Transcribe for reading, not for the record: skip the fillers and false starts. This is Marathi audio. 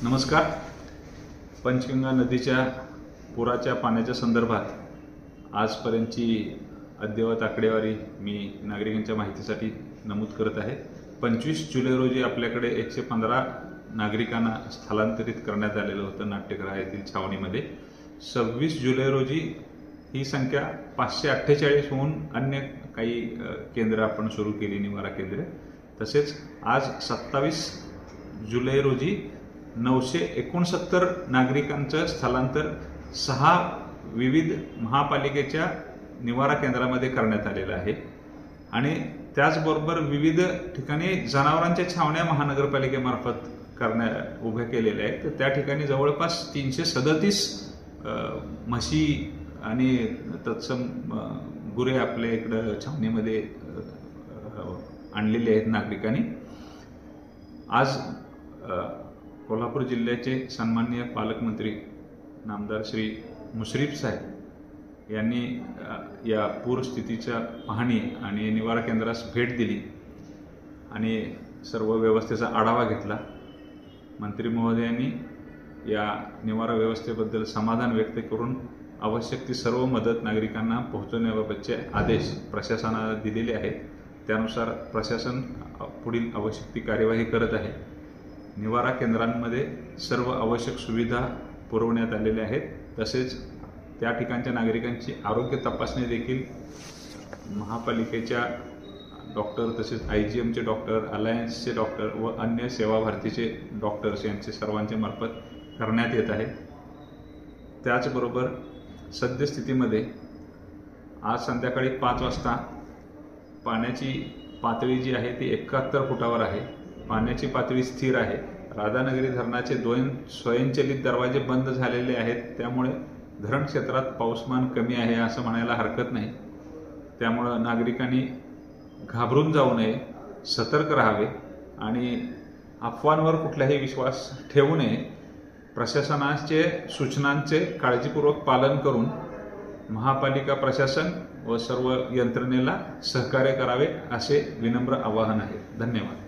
नमस्कार. पंचगंगा नदीच्या पुराच्या पाण्याच्या संदर्भात आजपर्यंतची अद्ययावत आकडेवारी मी नागरिकांच्या माहितीसाठी नमूद करत आहे. 25 जुलै रोजी आपल्याकडे 115 नागरिकांना स्थलांतरित करण्यात आलेलं होतं नाट्यगृह येथील छावणीमध्ये. 26 जुलै रोजी ही संख्या 548 होऊन अन्य काही केंद्र आपण सुरू केली, निवारा केंद्र. तसेच आज 27 जुलै रोजी 969 नागरिकांचं स्थलांतर 6 विविध महापालिकेच्या निवारा केंद्रामध्ये करण्यात आलेलं आहे. आणि त्याचबरोबर विविध ठिकाणी जनावरांच्या छावण्या महानगरपालिकेमार्फत उभ्या केलेल्या आहेत. तर त्या ठिकाणी जवळपास 337 म्हशी आणि तत्सम गुरे आपल्या इकडं छावणीमध्ये आणलेले आहेत नागरिकांनी. आज कोल्हापूर जिल्ह्याचे सन्माननीय पालकमंत्री नामदार श्री मुश्रीफ साहेब यांनी या पूरस्थितीच्या पाहणी आणि निवारा केंद्रास भेट दिली आणि सर्व व्यवस्थेचा आढावा घेतला. मंत्री महोदयांनी या निवारा व्यवस्थेबद्दल समाधान व्यक्त करून आवश्यक ती सर्व मदत नागरिकांना पोहोचवण्याबाबतचे आदेश प्रशासनाला दिलेले आहेत. त्यानुसार प्रशासन पुढील आवश्यक ती कार्यवाही करत आहे. निवारा केंद्रांमध्ये सर्व आवश्यक सुविधा पुरवण्यात आलेल्या आहेत. तसेच त्या ठिकाणच्या नागरिकांची आरोग्य तपासणी देखील महापालिकेच्या डॉक्टर, तसेच IGMचे डॉक्टर, अलायन्सचे डॉक्टर व अन्य सेवा भारतीचे डॉक्टर्स यांचे सर्वांच्या मार्फत करण्यात येत आहे. त्याचबरोबर सद्यस्थितीमध्ये आज संध्याकाळी 5 वाजता पाण्याची पातळी जी आहे ती 71 फुटावर आहे. पाण्याची पातळी स्थिर आहे. राधानगरी धरणाचे 2 स्वयंचलित दरवाजे बंद झालेले आहेत. त्यामुळे धरण क्षेत्रात पाऊसमान कमी आहे असं म्हणायला हरकत नाही. त्यामुळं नागरिकांनी घाबरून जाऊ नये, सतर्क राहावे आणि अफवांवर कुठलाही विश्वास ठेवू नये. प्रशासनाचे सूचनांचे काळजीपूर्वक पालन करून महापालिका प्रशासन व सर्व यंत्रणेला सहकार्य करावे असे विनम्र आवाहन आहे. धन्यवाद.